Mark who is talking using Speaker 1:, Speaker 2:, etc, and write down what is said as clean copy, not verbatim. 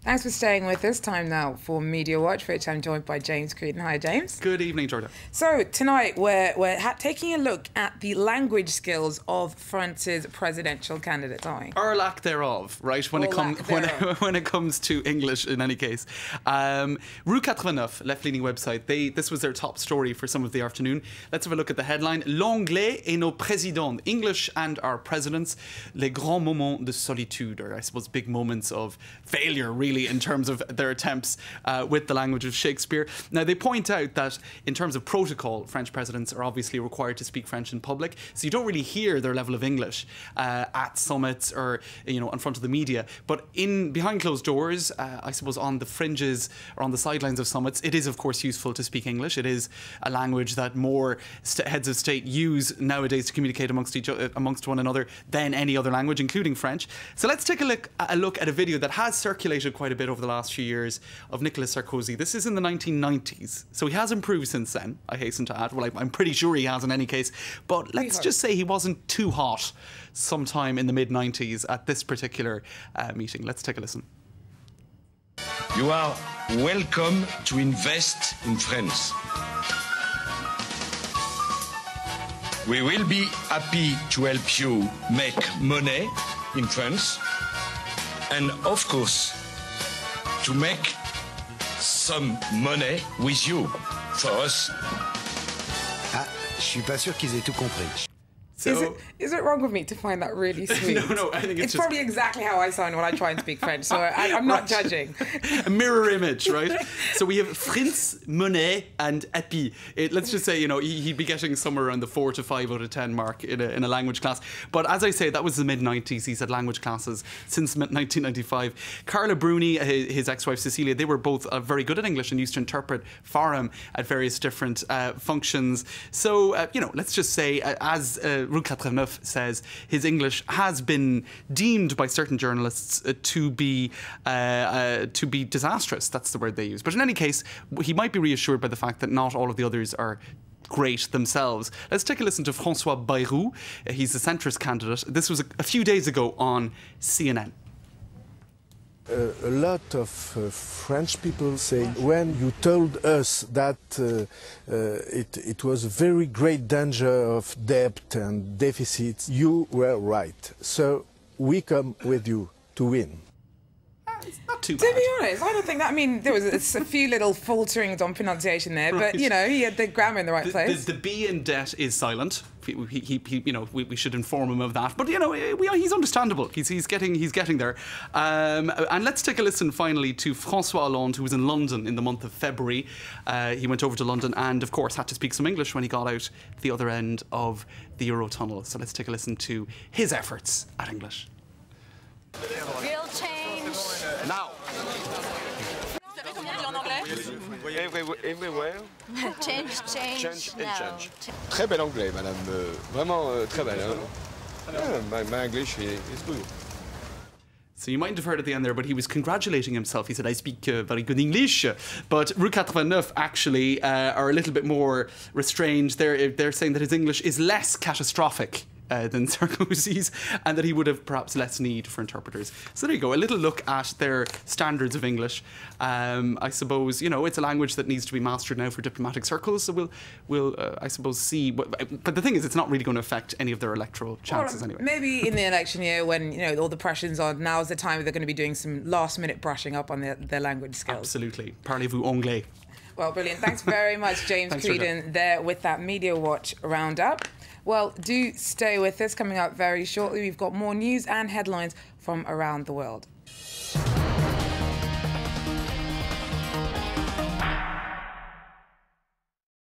Speaker 1: Thanks for staying with us. Time now for Media Watch, for which I'm joined by James Creedon. Hi, James.
Speaker 2: Good evening, Jordan.
Speaker 1: So tonight we're taking a look at the language skills of France's presidential candidate, aren't we?
Speaker 2: Or lack thereof, right? When it comes to English, in any case. Rue 89, left-leaning website. This was their top story for some of the afternoon. Let's have a look at the headline: L'anglais et nos présidents. English and our presidents. Les grands moments de solitude, or I suppose big moments of failure, really, in terms of their attempts with the language of Shakespeare. Now, they point out that in terms of protocol, French presidents are obviously required to speak French in public, so you don't really hear their level of English at summits or, you know, in front of the media. But behind closed doors, I suppose on the fringes or on the sidelines of summits, it is of course useful to speak English. It is a language that more heads of state use nowadays to communicate amongst one another than any other language, including French. So let's take a look at a video that has circulated quite a bit over the last few years of Nicolas Sarkozy. This is in the 1990s, so he has improved since then, I hasten to add. Well, I'm pretty sure he has in any case, but let's just say he wasn't too hot sometime in the mid-90s at this particular meeting. Let's take a listen.
Speaker 3: You are welcome to invest in France. We will be happy to help you make money in France, and of course to make some money with you, for us.
Speaker 4: Ah, je suis pas sûr qu'ils aient tout compris.
Speaker 1: So, is it wrong of me to find that really sweet?
Speaker 2: No, I think it's just
Speaker 1: probably exactly how I sound when I try and speak French, so I'm not judging.
Speaker 2: A mirror image, right? So we have France, Monet, and Epi. Let's just say, you know, he'd be getting somewhere around the 4 to 5 out of 10 mark in a language class. But as I say, that was the mid-90s. He's had language classes since 1995. Carla Bruni, his ex-wife Cecilia, they were both very good at English and used to interpret for him at various different functions. So, you know, let's just say, as Rue 89 says, his English has been deemed by certain journalists to be disastrous. That's the word they use. But in any case, he might be reassured by the fact that not all of the others are great themselves. Let's take a listen to François Bayrou. He's the centrist candidate. This was a few days ago on CNN.
Speaker 5: A lot of French people say, when you told us that it was a very great danger of debt and deficits, you were right. So we come with you to win.
Speaker 2: It's not too bad.
Speaker 1: To be honest, I don't think that. I mean, there was a few little falterings on pronunciation there, but you know, he had the grammar in the right place.
Speaker 2: The B in debt is silent. You know, we should inform him of that. But you know, he's understandable. He's getting there. And let's take a listen finally to François Hollande, who was in London in the month of February. He went over to London and, of course, had to speak some English when he got out the other end of the Eurotunnel. So let's take a listen to his efforts at English.
Speaker 6: Real change.
Speaker 7: Now. Everywhere.
Speaker 6: Change.
Speaker 7: Change and
Speaker 6: now.
Speaker 7: change. Très bel anglais, madame. Vraiment très bel. My English is good.
Speaker 2: So you might have heard at the end there, but he was congratulating himself. He said, I speak very good English. But Rue 89 actually are a little bit more restrained. They're saying that his English is less catastrophic than Sarkozy's, and that he would have perhaps less need for interpreters. So there you go, a little look at their standards of English. I suppose, you know, it's a language that needs to be mastered now for diplomatic circles, so we'll I suppose see. But the thing is, it's not really going to affect any of their electoral chances anyway.
Speaker 1: Maybe in the election year, when, you know, all the pressure's on, now's the time they're going to be doing some last-minute brushing up on their language skills.
Speaker 2: Absolutely. Parlez-vous anglais?
Speaker 1: Well, brilliant. Thanks very much, James Creedon, there with that Media Watch roundup. Well, do stay with us. Coming up very shortly, we've got more news and headlines from around the world.